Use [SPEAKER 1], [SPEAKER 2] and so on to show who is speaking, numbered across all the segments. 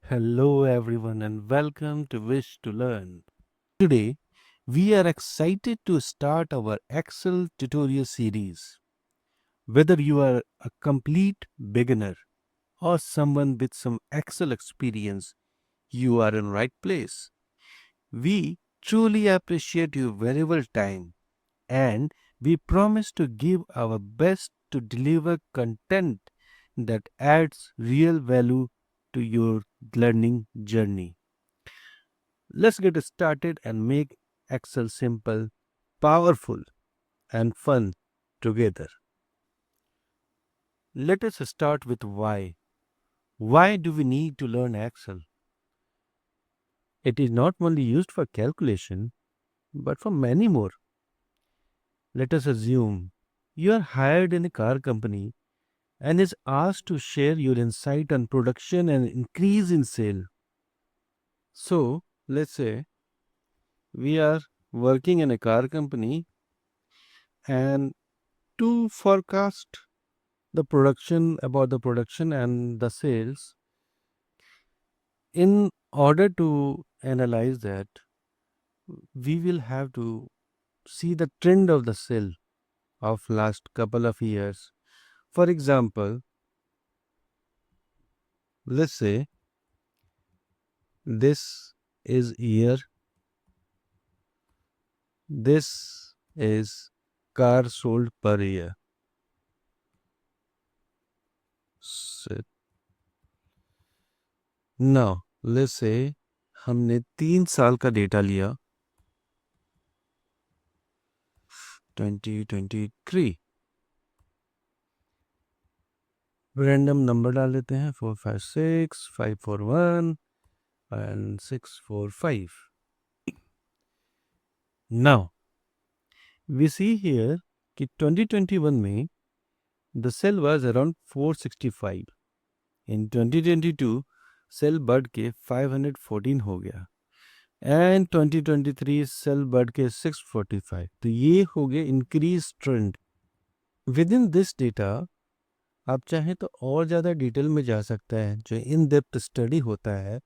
[SPEAKER 1] Hello, everyone, and welcome to Wish to Learn. Today, we are excited to start our Excel tutorial series. Whether you are a complete beginner or someone with some Excel experience, you are in right place. We truly appreciate your valuable time and we promise to give our best to deliver content that adds real value to your learning journey. Let's get started and make Excel simple, powerful, and fun together. Let us start with why. Why do we need to learn Excel? It is not only used for calculation, but for many more. Let us assume you are hired in a car company and is asked to share your insight on production and increase in sale. So, let's say we are working in a car company and to forecast the production and the sales. In order to analyze that, we will have to see the trend of the sale of last couple of years. For example, let's say this is year, this is car sold per year. So, now let's say हमने 3 साल का data लिया 2023. Random number डाल देते हैं 456 541 and 645. Now, we see here कि 2021 में the sale was around 465. In 2022, sale बढ़ के 514 हो गया. And 2023 sale बढ़ के 645. तो ये हो गया increase trend. Within this data, आप चाहें तो और ज़्यादा डिटेल में जा सकता है जो इन डेप्थ स्टडी होता है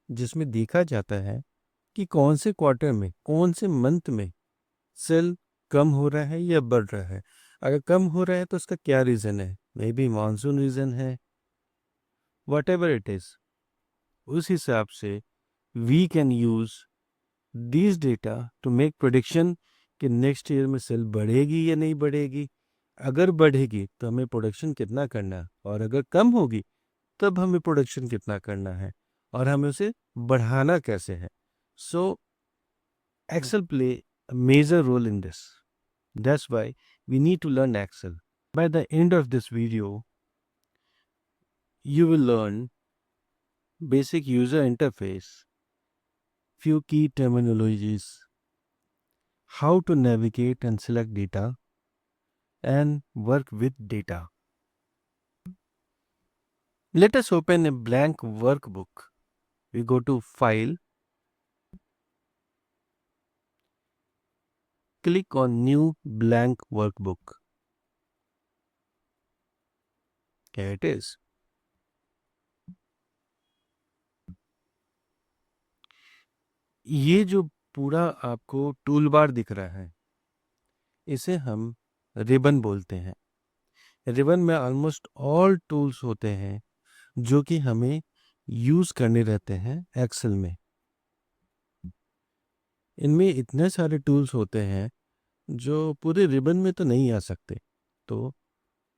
[SPEAKER 1] जिसमें देखा जाता है कि कौन से क्वार्टर में कौन से मंथ में सेल कम हो रहा है या बढ़ रहा है. अगर कम हो रहा है तो उसका क्या रीज़न है. मे बी मानसून रीज़न है. वट एवर इट इज़, उस हिसाब से we can use this data to make prediction कि नेक्स्ट ईयर में सेल बढ़ेगी या नहीं बढ़ेगी. अगर बढ़ेगी तो हमें प्रोडक्शन कितना करना है और अगर कम होगी तब हमें प्रोडक्शन कितना करना है और हमें उसे बढ़ाना कैसे है. सो Excel play a major role in this. That's why we need to learn Excel. By the end of this video, you will learn basic user interface, few key terminologies, how to navigate and select data, and work with data. Let us open a blank workbook. We go to File, click on New Blank Workbook. Here it is. ये जो पूरा आपको tool bar दिख रहा है इसे हम ribbon बोलते हैं. रिबन में ऑलमोस्ट ऑल टूल्स होते हैं जो कि हमें यूज़ करने रहते हैं एक्सेल में. इनमें इतने सारे टूल्स होते हैं जो पूरे रिबन में तो नहीं आ सकते. तो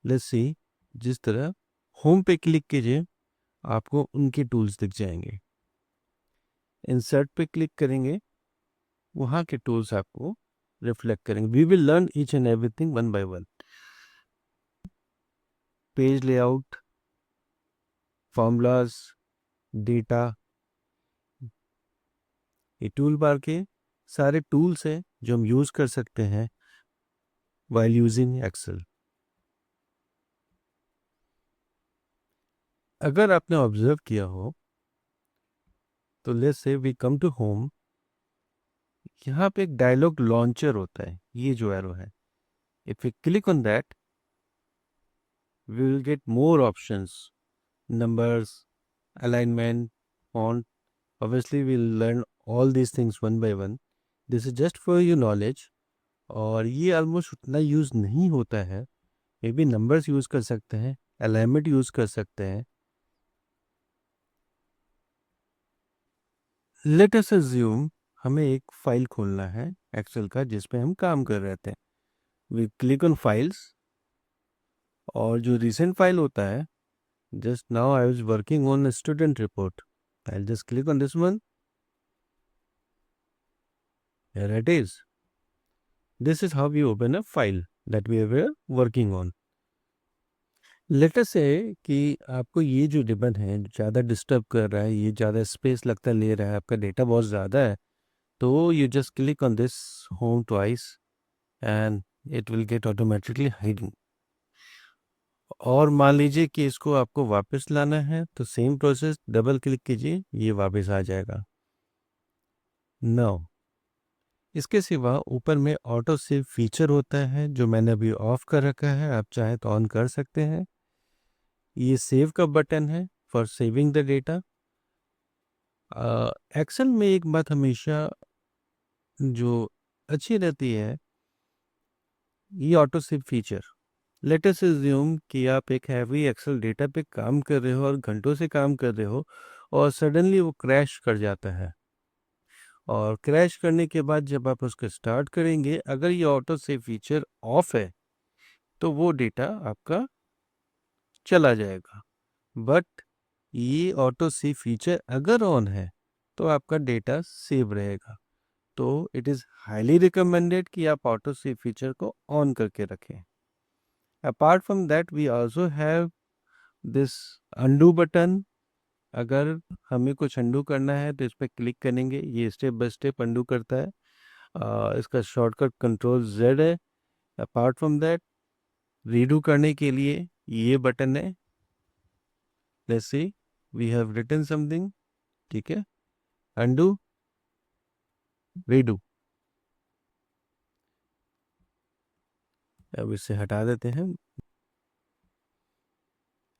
[SPEAKER 1] लेट्स सी, जिस तरह होम पे क्लिक कीजिए आपको उनके टूल्स दिख जाएंगे. इंसर्ट पे क्लिक करेंगे, वहाँ के टूल्स आपको रिफ्लेक्ट करेंगे. We will learn each and everything one by one. Page layout, formulas, data, ये टूल बार के सारे टूल्स हैं जो हम यूज़ कर सकते हैं while using Excel. अगर आपने ऑब्जर्व किया हो तो let's say we come to home. यहाँ पे एक डायलॉग लॉन्चर होता है, ये जो एरो है. If we click on that we will get more options, numbers, alignment, font. Obviously we'll learn all these things one by one. This is just for your knowledge. और ये almost उतना use नहीं होता है. May be numbers use कर सकते हैं, alignment use कर सकते हैं. लेट अस अज्यूम हमें एक फाइल खोलना है एक्सेल का जिसपे हम काम कर रहे थे. वी क्लिक ऑन फाइल्स, और जो रिसेंट फाइल होता है, just now I was working on a student report. I'll just click on this one. Here it is. This is how we open a file that we were working on. Let us say कि आपको ये जो ribbon है ज़्यादा disturb कर रहा है, ये ज़्यादा स्पेस लगता ले रहा है, आपका डेटा बहुत ज़्यादा है, तो you just click on this home twice and it will get automatically hidden. और मान लीजिए कि इसको आपको वापस लाना है तो सेम प्रोसेस, डबल क्लिक कीजिए, ये वापस आ जाएगा. नो, इसके सिवा ऊपर में ऑटो सेव फीचर होता है जो मैंने अभी ऑफ कर रखा है, आप चाहे तो ऑन कर सकते हैं. ये सेव का बटन है for saving the data. Excel में एक बात हमेशा जो अच्छी रहती है, ये auto save feature. Let us assume कि आप एक हैवी एक्सेल डेटा पे काम कर रहे हो और घंटों से काम कर रहे हो और सडनली वो क्रैश कर जाता है. और क्रैश करने के बाद जब आप उसको स्टार्ट करेंगे, अगर ये ऑटो सेव फीचर ऑफ है तो वो डेटा आपका चला जाएगा. बट ये ऑटो सेव फीचर अगर ऑन है तो आपका डेटा सेव रहेगा. तो इट इज़ हाईली रिकमेंडेड कि आप ऑटो सेव फीचर को ऑन करके रखें. Apart from that we also have this undo button. अगर हमें कुछ अंडू करना है तो इस पर क्लिक करेंगे, ये स्टेप बाय स्टेप अंडू करता है. इसका शॉर्टकट कंट्रोल Z है. अपार्ट फ्रॉम दैट रीडू करने के लिए ये बटन है. Let's see, we have written something, ठीक है, अंडू, रीडू. अब इसे हटा देते हैं.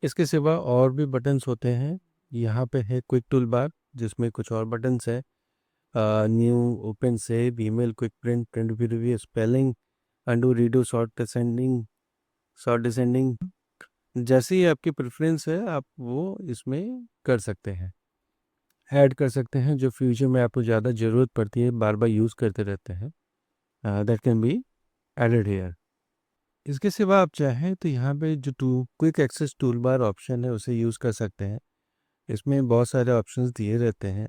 [SPEAKER 1] इसके सिवा और भी बटन्स होते हैं. यहाँ पे है क्विक टूल बार जिसमें कुछ और बटन्स है. New, open save, email, quick print, print preview, spelling, undo, redo, short descending. जैसी ही आपकी प्रेफरेंस है आप वो इसमें कर सकते हैं, ऐड कर सकते हैं. जो फ्यूचर में आपको ज़्यादा ज़रूरत पड़ती है, बार बार यूज़ करते रहते हैं, that can be added here. इसके सिवा आप चाहें तो यहाँ पे जो quick access tool bar option है उसे यूज़ कर सकते हैं. इसमें बहुत सारे ऑप्शंस दिए रहते हैं.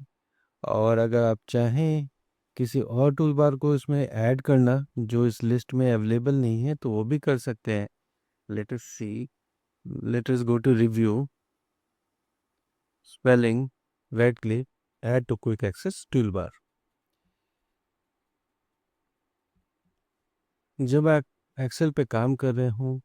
[SPEAKER 1] और अगर आप चाहें किसी और टूल बार को इसमें ऐड करना जो इस लिस्ट में अवेलेबल नहीं है तो वो भी कर सकते हैं. Let us see, let us go to review, spelling, right click, add to quick access tool bar. जब आप एक्सेल पे काम कर रहे हो,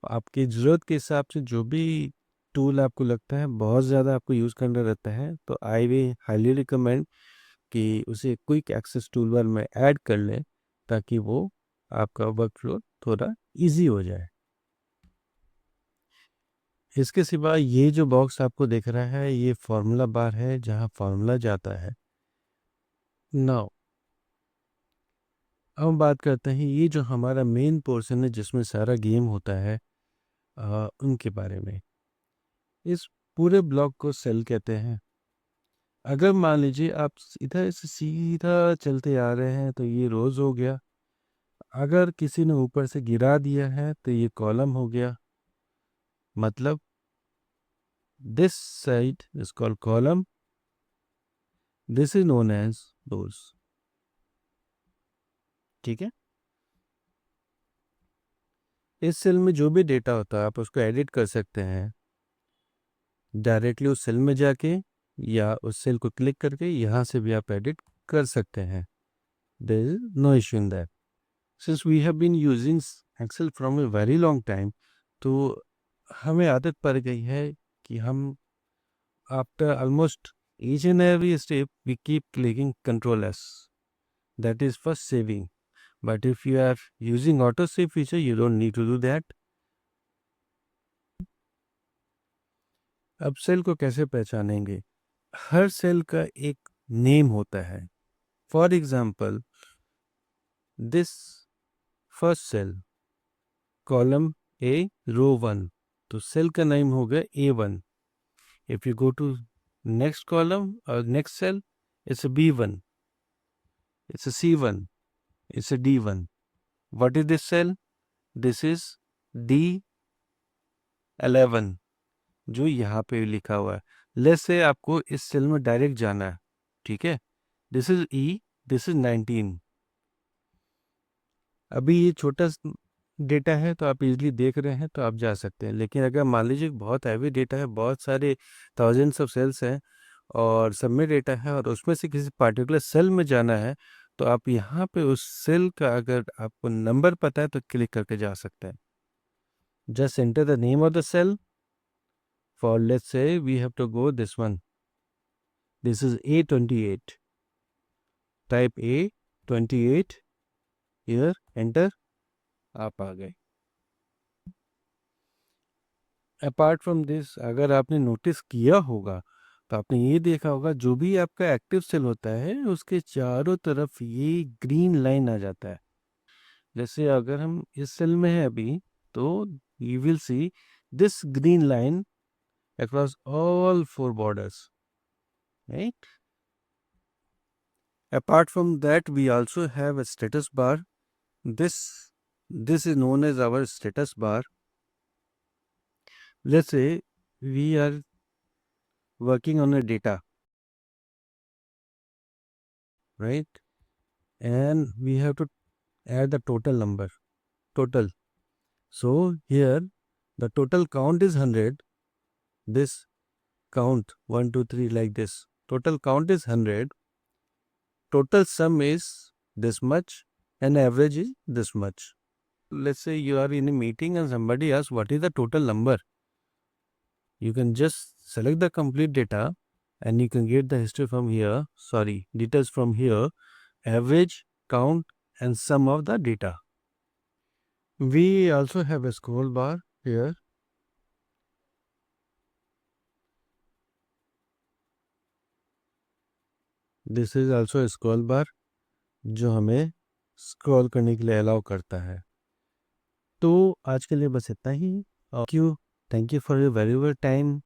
[SPEAKER 1] आपकी ज़रूरत के हिसाब से जो भी टूल आपको लगता है बहुत ज़्यादा आपको यूज़ करना रहता है, तो आई वी हाईली रिकमेंड कि उसे क्विक एक्सेस टूल बार में ऐड कर लें ताकि वो आपका वर्कफ्लो थोड़ा इजी हो जाए. इसके सिवा ये जो बॉक्स आपको दिख रहा है ये फार्मूला बार है जहाँ फार्मूला जाता है. नाउ अब बात करते हैं ये जो हमारा मेन पोर्शन है जिसमें सारा गेम होता है, उनके बारे में. इस पूरे ब्लॉक को सेल कहते हैं. अगर मान लीजिए आप इधर से सीधा चलते आ रहे हैं तो ये रोज़ हो गया. अगर किसी ने ऊपर से गिरा दिया है तो ये कॉलम हो गया. मतलब this side is called column, this is known as rows. ठीक है. इस सेल में जो भी डेटा होता है आप उसको एडिट कर सकते हैं डायरेक्टली उस सेल में जाके, या उस सेल को क्लिक करके यहाँ से भी आप एडिट कर सकते हैं. There is no issue in that. Since we have been using Excel from a very long time, तो हमें आदत पड़ गई है कि हम after almost each and every step we keep clicking Ctrl S. That is for saving. But if you are using auto save feature, you don't need to do that. अब cell को कैसे पहचानेंगे? हर सेल का एक name होता है. For example, this first cell, column A, row 1, तो cell का नेम हो गया A1. If you go to next column और next cell, it's a B1, it's a C1, it's a D1. What is this cell? This is D11, जो यहाँ पे लिखा हुआ है. लेट्स से आपको इस सेल में डायरेक्ट जाना है, ठीक है. This is E, this is 19. अभी ये छोटा डेटा है तो आप इजीली देख रहे हैं तो आप जा सकते हैं. लेकिन अगर मान लीजिए बहुत हैवी डेटा है, बहुत सारे थाउजेंड्स ऑफ सेल्स हैं और सब में डेटा है और उसमें से किसी पार्टिकुलर सेल में जाना है, तो आप यहाँ पे उस सेल का अगर आपको नंबर पता है तो क्लिक करके जा सकते हैं. Just enter the name of the cell. For let's say we have to go this one. This is A28. Type A28 here, enter. आप आ गए. अपार्ट फ्रॉम दिस, अगर आपने नोटिस किया होगा तो आपने ये देखा होगा जो भी आपका एक्टिव सेल होता है उसके चारों तरफ ये ग्रीन लाइन आ जाता है. जैसे अगर हम इस सेल में हैं अभी, तो you will see this green line across all four borders, right? Apart from that, we also have a status bar. This is known as our status bar. Let's say we are working on a data, right? And we have to add the total number, total. So here the total count is 100. This count 1 2 3 like this, total count is 100. Total sum is this much and average is this much. Let's say you are in a meeting and somebody asks what is the total number. You can just select the complete data and you can get the history from here, details from here, average, count and sum of the data. We also have a scroll bar here. This is also a scroll bar जो हमें scroll करने के लिए allow करता है. तो आज के लिए बस इतना ही. Thank you for your valuable time.